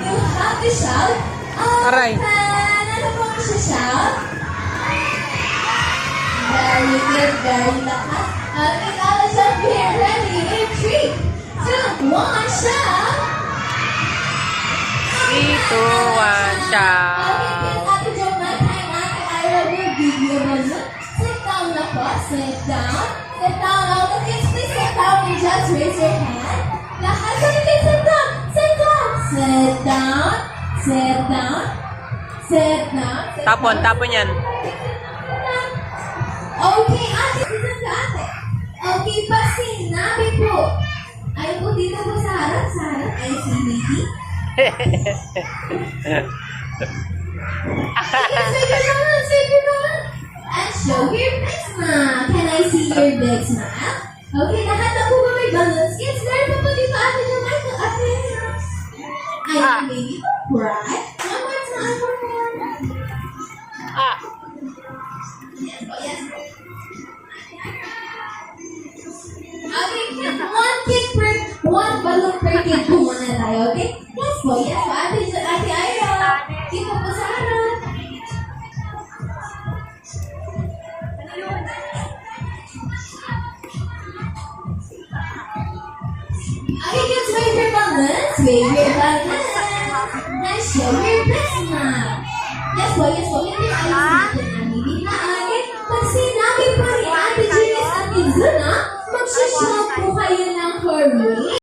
You have to shout. Aray. Open! Ano po ang shout? Very good, very lakas. Okay, now let's up here. Ready? In 3, 2, 1, shout! 3, 2, 1, shout! Okay, kids, Ate Jo, my time, Ate Ira will give you a balloon. Sit down na po. Sit down. Sit down. All the kids, please sit down and just raise your hand. Lahat of the kids, sit down. Sit down. Sit down. Sit down. Sit down. Sit Tapon, down. tapon yan. Okay, ate, dito sa ate. Okay, pag sinabi po, ay po dito po sa harap, ay CBT. Say your naman. And show your big smile. Can I see your big smile? Okay, lahat na po ba may balloons? Kids, meron pa po dito ate yung Michael. Ate, ay, baby, cry. One more time, one more. Ah! Yes po, yes po. Okay, one balloon per kid po muna tayo, okay? Yes po, yes po. Ate Ira, keep po sa harap. Okay, kids, wave your balloons. Wave your balloons. And show your best smile. Yes po, yes po. Maybe I see